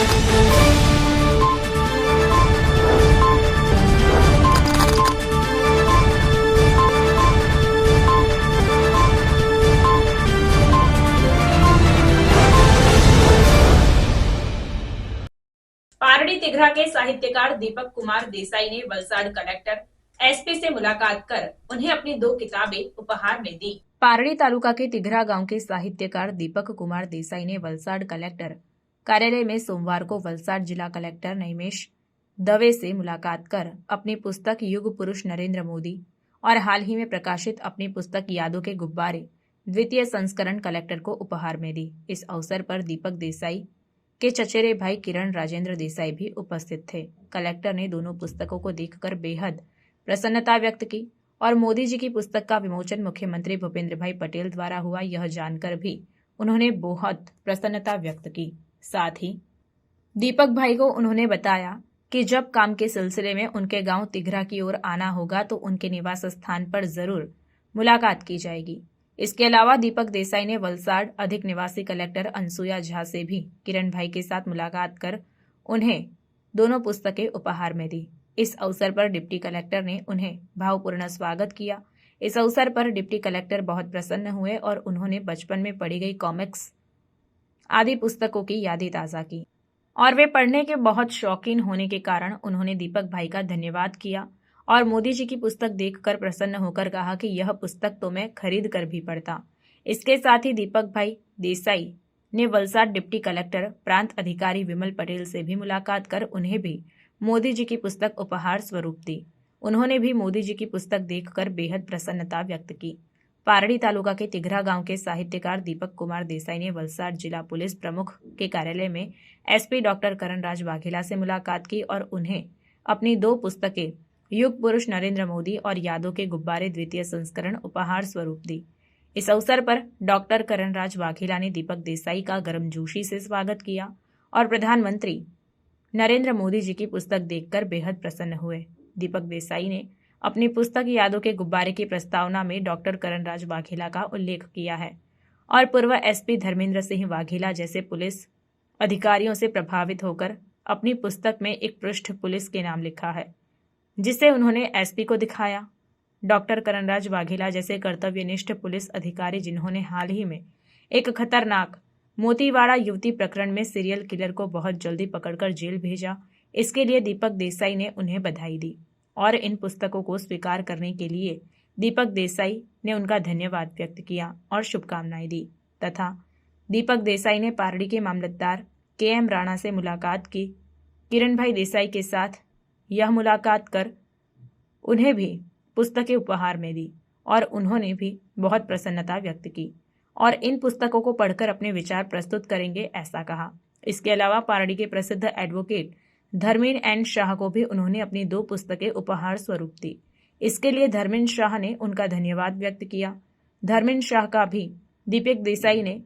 पारडी तिघरा के साहित्यकार दीपक कुमार देसाई ने वलसाड़ कलेक्टर एसपी से मुलाकात कर उन्हें अपनी 2 किताबें उपहार में दी। पारडी तालुका के तिघरा गांव के साहित्यकार दीपक कुमार देसाई ने वलसाड़ कलेक्टर कार्यालय में सोमवार को वलसाड़ जिला कलेक्टर नैमेश दवे से मुलाकात कर अपनी पुस्तक युग पुरुष नरेंद्र मोदी और हाल ही में प्रकाशित अपनी पुस्तक यादों के गुब्बारे द्वितीय संस्करण कलेक्टर को उपहार में दी। इस अवसर पर दीपक देसाई के चचेरे भाई किरण राजेंद्र देसाई भी उपस्थित थे। कलेक्टर ने दोनों पुस्तकों को देखकर बेहद प्रसन्नता व्यक्त की और मोदी जी की पुस्तक का विमोचन मुख्यमंत्री भूपेंद्र भाई पटेल द्वारा हुआ यह जानकर भी उन्होंने बहुत प्रसन्नता व्यक्त की। साथ ही दीपक भाई को उन्होंने बताया कि जब काम के सिलसिले में उनके गांव तिघरा की ओर आना होगा तो उनके निवास स्थान पर जरूर मुलाकात की जाएगी। इसके अलावा दीपक देसाई ने वलसाड़ अधिक निवासी कलेक्टर अनसुया झा से भी किरण भाई के साथ मुलाकात कर उन्हें दोनों पुस्तकें उपहार में दी। इस अवसर पर डिप्टी कलेक्टर ने उन्हें भावपूर्ण स्वागत किया। इस अवसर पर डिप्टी कलेक्टर बहुत प्रसन्न हुए और उन्होंने बचपन में पढ़ी गई कॉमिक्स आदि पुस्तकों की यादें ताज़ा की और वे पढ़ने के बहुत शौकीन होने के कारण उन्होंने दीपक भाई का धन्यवाद किया और मोदी जी की पुस्तक देखकर प्रसन्न होकर कहा कि यह पुस्तक तो मैं खरीद कर भी पढ़ता। इसके साथ ही दीपक भाई देसाई ने वलसाड़ डिप्टी कलेक्टर प्रांत अधिकारी विमल पटेल से भी मुलाकात कर उन्हें भी मोदी जी की पुस्तक उपहार स्वरूप दी। उन्होंने भी मोदी जी की पुस्तक देखकर बेहद प्रसन्नता व्यक्त की। पारडी तालुका के तिघरा गांव के साहित्यकार दीपक कुमार देसाई ने वलसाड़ जिला पुलिस प्रमुख के कार्यालय में एसपी डॉक्टर करणराज वाघेला से मुलाकात की और उन्हें अपनी 2 पुस्तकें युग पुरुष नरेंद्र मोदी और यादों के गुब्बारे द्वितीय संस्करण उपहार स्वरूप दी। इस अवसर पर डॉक्टर करणराज वाघेला ने दीपक देसाई का गर्मजोशी से स्वागत किया और प्रधानमंत्री नरेंद्र मोदी जी की पुस्तक देखकर बेहद प्रसन्न हुए। दीपक देसाई ने अपनी पुस्तक यादों के गुब्बारे की प्रस्तावना में डॉक्टर करणराज वाघेला का उल्लेख किया है और पूर्व एसपी धर्मेंद्र सिंह वाघेला जैसे पुलिस अधिकारियों से प्रभावित होकर अपनी पुस्तक में एक पृष्ठ पुलिस के नाम लिखा है, जिसे उन्होंने एसपी को दिखाया। डॉक्टर करणराज वाघेला जैसे कर्तव्यनिष्ठ पुलिस अधिकारी जिन्होंने हाल ही में एक खतरनाक मोतीवाड़ा युवती प्रकरण में सीरियल किलर को बहुत जल्दी पकड़कर जेल भेजा, इसके लिए दीपक देसाई ने उन्हें बधाई दी और इन पुस्तकों को स्वीकार करने के लिए दीपक देसाई ने उनका धन्यवाद व्यक्त किया और शुभकामनाएं दी तथा दीपक देसाई ने पारडी के मामलतदार के.एम. राणा से मुलाकात की। किरण भाई देसाई के साथ यह मुलाकात कर उन्हें भी पुस्तकें उपहार में दी और उन्होंने भी बहुत प्रसन्नता व्यक्त की और इन पुस्तकों को पढ़कर अपने विचार प्रस्तुत करेंगे, ऐसा कहा। इसके अलावा पारडी के प्रसिद्ध एडवोकेट धर्मेंद्र एन शाह को भी उन्होंने अपनी 2 पुस्तकें उपहार स्वरूप दी। इसके लिए धर्मेंद्र शाह ने उनका धन्यवाद व्यक्त किया। धर्मेंद्र शाह का भी दीपक देसाई ने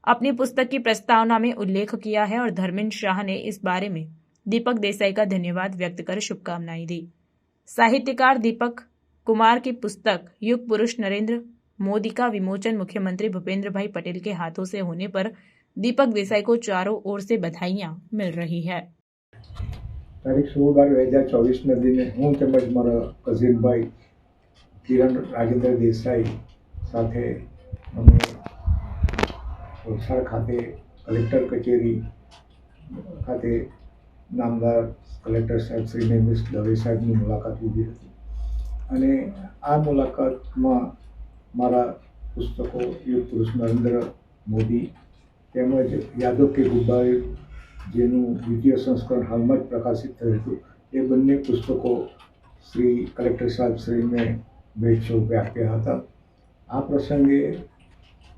अपनी पुस्तक की प्रस्तावना में उल्लेख किया है और धर्मेंद्र शाह ने इस बारे में दीपक देसाई का धन्यवाद व्यक्त कर शुभकामनाएं दी। साहित्यकार दीपक कुमार की पुस्तक युग पुरुष नरेंद्र मोदी का विमोचन मुख्यमंत्री भूपेंद्र भाई पटेल के हाथों से होने पर दीपक देसाई को चारों ओर से बधाइयां मिल रही है। तारीख 16/12/2024 दिन हूँ તેમજ મારા કઝિન ભાઈ કિરણ રાજેન્દ્ર દેસાઈ સાથે અમે વલસાડ ખાતે કલેક્ટર કચેરી ખાતે નામદાર કલેક્ટર સાહેબ શ્રી નૈમેશ દવે સાહેબની મુલાકાત લીધી હતી અને આ મુલાકાતમાં મારા પુસ્તકો યુગ પુરુષ નરેન્દ્ર મોદી તેમજ યાદો કે ગુબ્બારે જેનું દ્વિતીય સંસ્કરણ હાલમાં જ પ્રકાશિત થયું હતું એ બંને પુસ્તકો શ્રી કલેક્ટર સાહેબ શ્રીને ભેટ સ્વરૂપે આપ્યા હતા। આ પ્રસંગે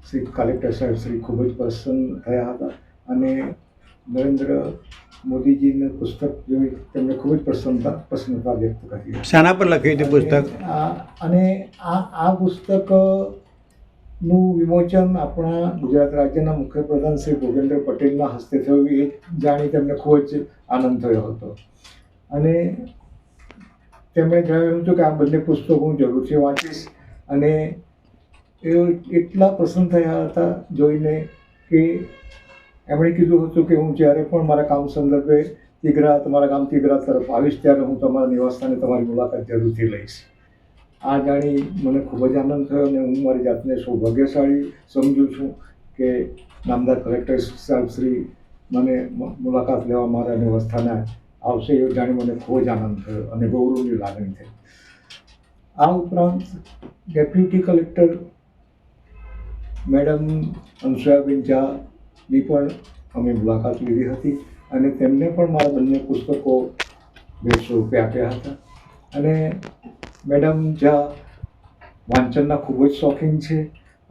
શ્રી કલેક્ટર સાહેબ શ્રી ખૂબ જ પ્રસન્ન થયા હતા અને નરેન્દ્ર મોદીજીની પુસ્તક જોઈ તેમણે ખૂબ જ પ્રસન્નતા વ્યક્ત કરી। શાના પર લખી હતી પુસ્તક? અને આ પુસ્તકનું વિમોચન આપણા ગુજરાત રાજ્યના મુખ્યપ્રધાન શ્રી ભૂપેન્દ્ર પટેલના હસ્તે થયું એ જાણી તેમને ખૂબ જ આનંદ થયો હતો અને તેમણે જણાવ્યું હતું કે આ બંને પુસ્તકો હું જરૂરથી વાંચીશ અને એ એટલા પ્રસન્ન થયા હતા જોઈને કે એમણે કીધું હતું કે હું જ્યારે પણ મારા કામ સંદર્ભે તમારા ગામ તિઘરા તરફ આવીશ ત્યારે હું તમારા નિવાસસ્થાને તમારી મુલાકાત જરૂરથી લઈશ. આ જાણી મને ખૂબ જ આનંદ થયો અને હું મારી જાતને સૌભાગ્યશાળી સમજું છું કે નામદાર કલેક્ટર સાહેબ શ્રી મને મુલાકાત લેવા મારા નિવાસસ્થાને આવશે એવું જાણી મને ખૂબ જ આનંદ થયો અને ગૌરવની લાગણી થઈ. આ ઉપરાંત ડેપ્યુટી કલેક્ટર મેડમ અનસુયાબેન ઝાની પણ અમે મુલાકાત લીધી હતી અને તેમને પણ મારા બંને પુસ્તકો ભેટ સ્વરૂપે આપ્યા હતા. અને મેડમ ઝા વાંચનના ખૂબ જ શોખીન છે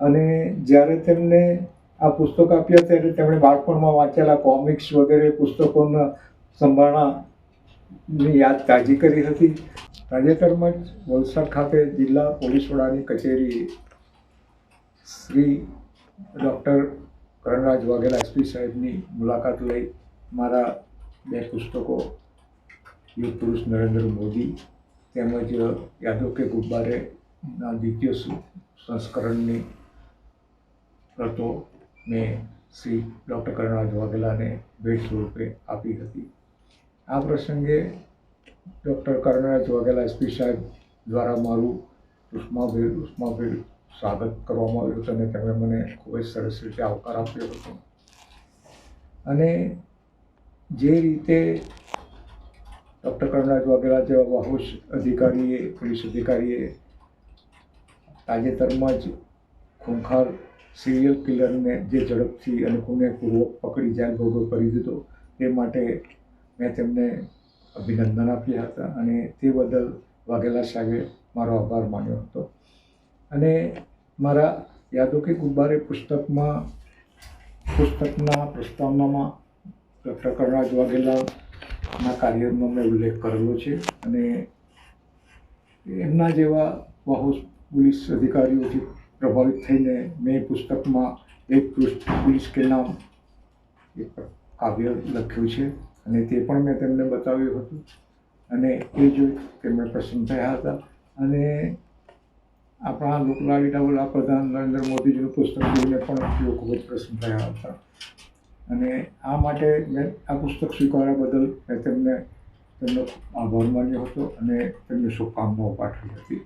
અને જ્યારે તેમને આ પુસ્તક આપ્યા ત્યારે તેમણે બાળપણમાં વાંચેલા કોમિક્સ વગેરે પુસ્તકોના સંભાળનાની યાદ તાજી કરી હતી. તાજેતરમાં જ વલસાડ ખાતે જિલ્લા પોલીસ વડાની કચેરી શ્રી ડૉક્ટર કરણરાજ વાઘેલા એસપી સાહેબની મુલાકાત લઈ મારા 2 પુસ્તકો યુગ પુરુષ નરેન્દ્ર મોદી તેમજ યાદો કે ગુબ્બારેના દ્વિતીય સંસ્કરણની પ્રતો મેં શ્રી ડૉક્ટર કરણરાજ વાઘેલાને ભેટ સ્વરૂપે આપી હતી. આ પ્રસંગે ડૉક્ટર કરણરાજ વાઘેલા એસપી સાહેબ દ્વારા મારું ઉષ્માભેર સ્વાગત કરવામાં આવ્યું હતું અને તેમણે મને ખૂબ જ સરસ રીતે આવકાર આપ્યો હતો. અને જે રીતે ડૉક્ટર કરણરાજ વાઘેલા જેવા બાહોશ પોલીસ અધિકારીએ તાજેતરમાં જ ખૂંખાર સિરિયલ કિલરને જે ઝડપથી અને પુણ્યપૂર્વક પકડી જેલ ભોગવ કરી દીધો તે માટે મેં તેમને અભિનંદન આપ્યા હતા અને તે બદલ વાઘેલા સાહેબે મારો આભાર માન્યો હતો. અને મારા યાદો કે ગુબ્બારે પુસ્તકના પ્રસ્તાવનામાં ડૉક્ટર કરણરાજ વાઘેલાના કાર્યનો મેં ઉલ્લેખ કરેલો છે અને એમના જેવા બહુ પોલીસ અધિકારીઓથી પ્રભાવિત થઈને મેં પુસ્તકમાં એક પુલિસ કે નામ એક કાવ્ય લખ્યું છે અને તે પણ મેં તેમને બતાવ્યું હતું અને એ જોઈ તેમણે પ્રસન્ન થયા હતા. અને આપણા લોકલાડીના વડાપ્રધાન નરેન્દ્ર મોદીજીનું પુસ્તક જોઈને પણ તેઓ ખૂબ જ પ્રસન્ન થયા હતા. અને આ માટે મેં આ પુસ્તક સ્વીકાર્યા બદલ મેં તેમનો આભાર માન્યો હતો અને તેમને શુભકામનાઓ પાઠવી હતી.